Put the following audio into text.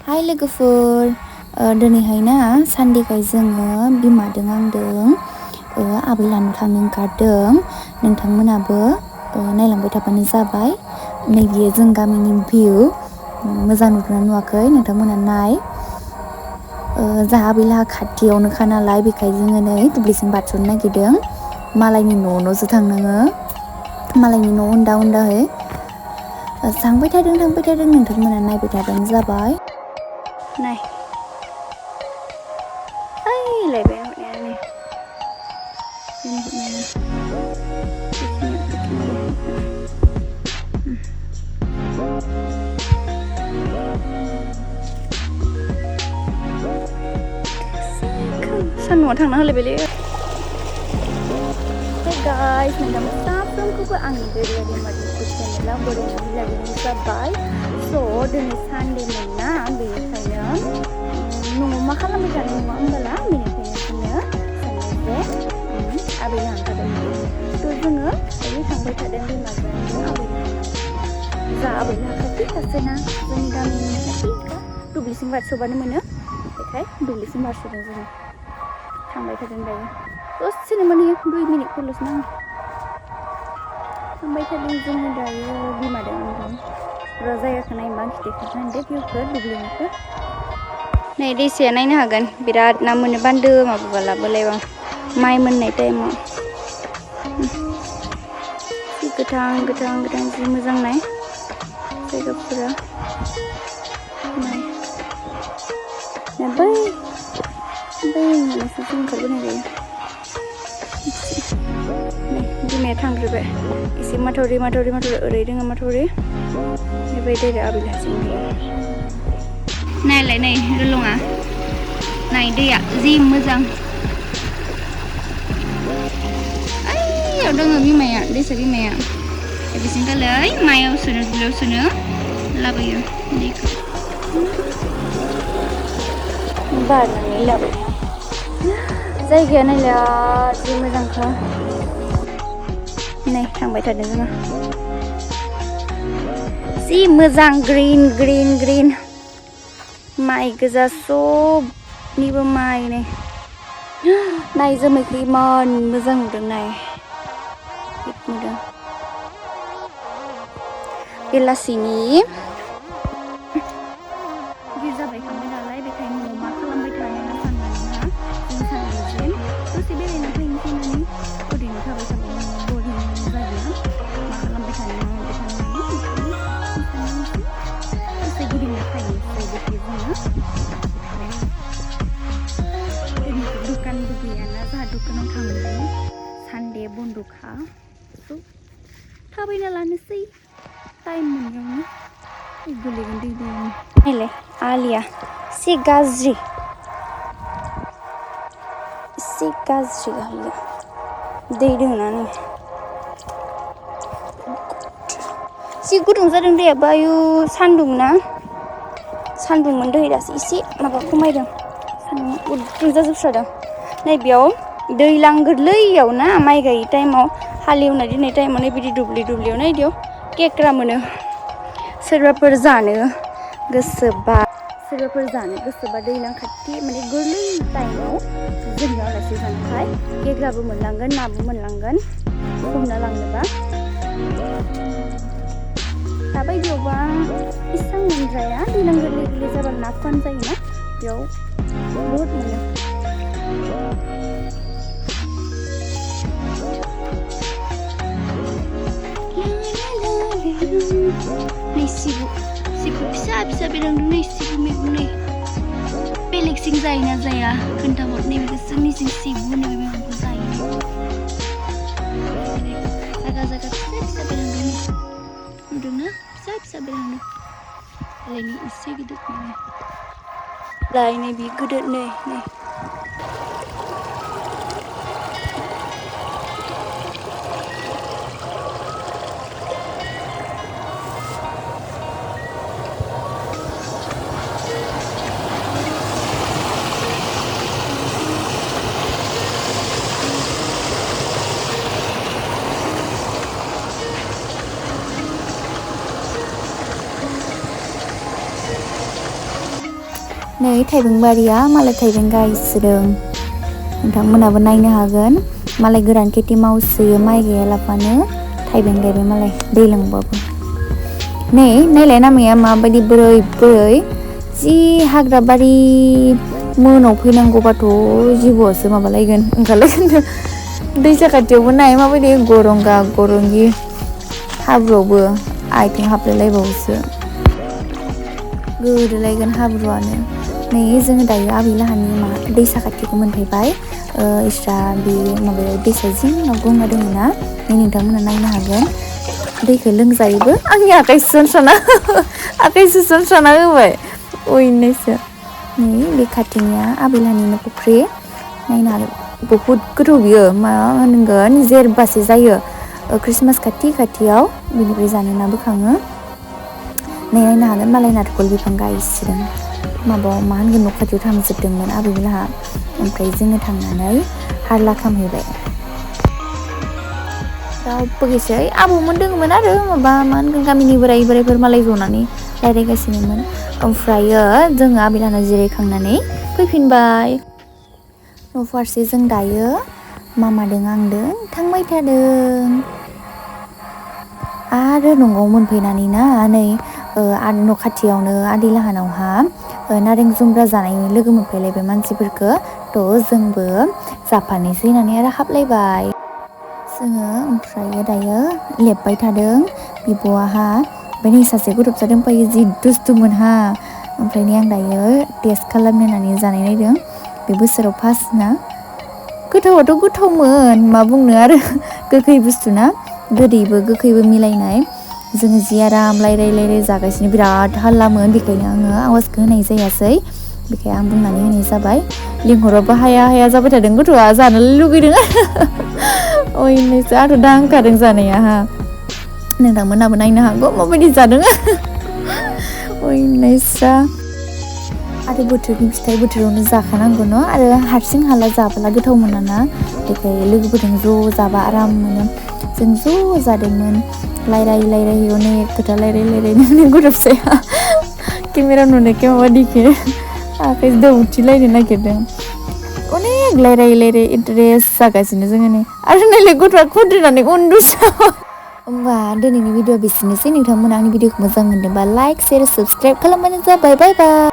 हाय लोगोफोर दिनैहाय ना सानडेखाय जोङो बिमादों आंदों आबै लानो थांनो ओंखारदों। नोंथांमोनाबो नायलांबाय थाबानो जाबाय। नैबेयो जों गामिनि भिउ मोजां नुदोंना नुवाखै नोंथांमोना नाय। जाहा आबैलाहा खाथियावनोखा नालाय बेखायनो जोङो नै दुब्लिसिम बारस'नो नागिरदों। मालायनि न'सो थांनाङो, मालायनि न' उन्दा उन्दाहै थांबाय थादों नोंथांमोना नायबाय थाबानो जाबाय। नाय ओइलायबाय हरनायानो नै जोंनि हरनायानो सान्दुंआव थांना होलायबायलै। हे गाइस, नोंथांमोन साफ्रोमखौबो आंनि दोरोङारि इउटुब चेनेलाव बरायनानै लाबोनाय जाबाय। स' दिनै सानडेमोन ना, बेनिखायनो न'आव मा खालामबाय थानो नङा होमबोला, बेनिखायनो जोङो सानबाय जे आबै लाहानो थांगोन। थ' जोङो दायो थांबाय थादों बिमाजों आबै लाहानाव। जा आबै लाहा खाथिखासोना, जोंनि गामिनि खाथिखा, दुब्लिसिम बारस'बानो मोनो। बेखाय दुब्लिसिम बारस'दों जोङो, थांबाय थादों दायो। दसेनो मोनहैयो, 2 मिनिटफोरल'सो नाङो। थांबाय थादों जोङो दायो बिमादों आंदों। र' जायगाखौ नायनो आं खिन्थाखागोन दे, भिउखौ दुब्लिनिखौ। नै दैसाया नायनो हागोन, बिराद ना मोनो बान्दो माबाबालाबोलायबा माइ मोननाय टाइमाव। जि गोथां जि मोजां नाय जायगाफोरा। नाय बै होननानैसो जों ओंखारबोनाय जायो। नै बिमाया थांग्रोबाय एसे माथावरि ओरै दोङो माथावरि, बेबायदि आरो आबै लाहासिम मोनहैयो। नायलाय नै रलङा, नाय दैया जि मोजां। ओइयाव दङ बिमाया, दैसा बिमाया बिसिंगालै मायाव सोनो, दुब्लियाव सोनो लाबोयो दैखौ। बारनानै लाबोयो। जायगाया नायलाय जि मोजांखा। नै थांबाय थादों जोङो, जि मोजां ग्रिन माइ गोजा, सबनिबो माइ। नाय जोमैखौ इमान मोजां नुदों, नाय हिट नुदों। बेलासिनि गिर्जा बायखांबाय नालाय, बेखायनो न'आव मा खालामबाय थानो होनना साननानैहा जों सानबाय जे दसे बेरायना फैनोसै होननानै। ओरैनो थाबाय थाबाबो न'आव बरिं जायोना, मा खालामबाय थानो मा माबाय थानो होननानै, बेखायनो जों सानदों जे दसे गिदिंना फैनोसै। बेखायनो जोङो ओंखारबाय। दिनैथ' दखानबो गैयाना, जोंहा दखानाव थांनो सानडे बन्द'खा, स' थाबायना लानोसै टाइम मोननायावनो। गोलैगोन दै दं। नायलाय आलिया एसे गाज्रि आलिया, दै दोङोना नै जि गुदुं जादों दैयाबो। आयु सान्दुं ना, सान्दुंमोन दोहै, दासो एसे माबा खमायदों। सान्दुं गुदुं जाजोबस्रादों। नैबेयाव दैलां गोरलैयाव ना, माइ गायै टाइमाव, हालेवनाय दोननाय टाइमाव बिदि दुब्लियावनो बिदियाव केक्रा मोनो। सोरबाफोर जानो गोसोबा दैलां खाथि माने गोरलै टाइमाव जोंनियाव आलासि जानोखाय केक्राबो मोनलांगोन, नाबो मोनलांगोन हमना लांनोबा। दाबायदियावबा इसां मोनद्राया, दैलां गोरलै जाबा ना फान जायोना, बेयाव बहुद मोनो। नै सिबु फिसा बेरांदों, नै सिबु मैगं। नै बेलेगसिं जायोना जाया खोन्थाहर, नैबेखौ जोंनिसिं सिबु होनो, बे मैगंखौ जायो। जागा फिसा बेरांदों, नै नुदोंना, फिसा बेरांदों। लायनि एसे गिदिर लायनि बे गिदिर नै नै थाइबें बारिया मालाय थाइबें गायसोदों नोंथांमोनाबो नायनो हागोन मालाय गोरान खेथि मावसोयो माइ गायालाबानो थाइबें गायबाय मालाय दैलांबाबो नै नायलाय नामाया माबायदि बोरै जि हाग्रा बारि मोनाव फैनांगौबाथ' जिबौआसो माबालायगोन ओंखारलायगोन दैसा खाथियावबो नाय माबायदि गरंगा गरंगि हाब्रुआवबो आथिं हाबलायलायबावोसो गोदोलायगोन हाब्रुआनो नै जोङो दायो आबैलाहानि दैसा खाथिखौ मोनफैबाय इस्रा बे माबायाव दैसा जिङाव गंगा दङ ना नै नोंथांमोना नायनो हागोन दैखौ लोंजायोबो आंनि आखाइ सुसनस्राना होबाय अयनोसो नै बे खाथिनिया आबैलाहानिनो फुख्रि नायनो हागोन बहुद गोथौ बियो मा होनगोन जेरबासे जायो ख्रिस्टमास खाथियाव बिनिफ्राय जानोना बोखाङो नै नायनो हागोन मालाय नारेंखल बिफां गायसिगोन माबायाव मा होनगोन न' खाथियाव थांजोबदोंमोन आबैमोनहा ओमफ्राय जोङो थांनानै हारला खामहैबाय रावबो गैसै आबौमोन दङमोन आरो माबा मा होनगोन गामिनि बोराइफोर मालाय जनानै रायज्लायगासिनोमोन ओमफ्रायो जोङो आबैलाहानाव जिरायखांनानै फैफिनबाय न' फारसे जों दायो मामादों आंदों थांबाय थादों आरो न'आव मोनफैनानै ना नै न' खाथियावनो आदैलाहानावहा नारें जुम्ब्रा जानायनि लोगो मोनफैलायबाय मानसिफोरखौ थ' जोंबो जाफानोसै होननानै आरो हाबलायबाय जोङो ओमफ्रायो दायो लेबबाय थादों बिब'आहा ओमफ्राय नै सासे गथ'सा दंफायो जि दुस्थुमोनहा ओमफ्राय नै आं दायो टेस्ट खालामनो होननानै जानाय नायदों बे बोसोराव फार्स्ट ना गोथावाथ' गोथावमोन मा बुंनो आरो गोखै बुस्थु ना गोदैबो गोखैबो मिलायनाय जोङो जि आराम रायलाय जागासिनो बिराद हाल्लामोन बेखायनो आङो आवाजखौ होनाय जायासै बेखायनो आं बुंनानै होनाय जाबाय लिंहराबो हाया जाबाय थादों गथ'आ जानो लुगैदों अयनोसो आंथ' दांखादों जानाया नोंथांमोनाबो नायनो हागौ माबायदि जादों अयनोसा आरो बोथोरनि फिथाइ बोथोरावनो जाखानांगौ न' आरो हारसिं हाला जाब्ला गोथाव मोनाना बेखायनो लोगोफोरजों ज' जाबा आराम मोनो जों ज' जादोंमोन रायलायै अनेक खोथा रायलायनानै गथ' फिसाया केमेरा नुनायखाय माबा दिखि आखाइ दौथिलायनो नागिरदों अनेक रायलायै इन्टारेस्ट जागासिनो जोङो नै आरो नायलाय गथ'आ खुद्रिनानै उन्दुसो होमबा दिनैनि भिडिअआ बेसेनोसै नोंथांमोना आंनि भिडिअखौ मोजां मोनदोंबा लाइक शेयार साबसक्राइब खालामबानो जाबाय बाय बाय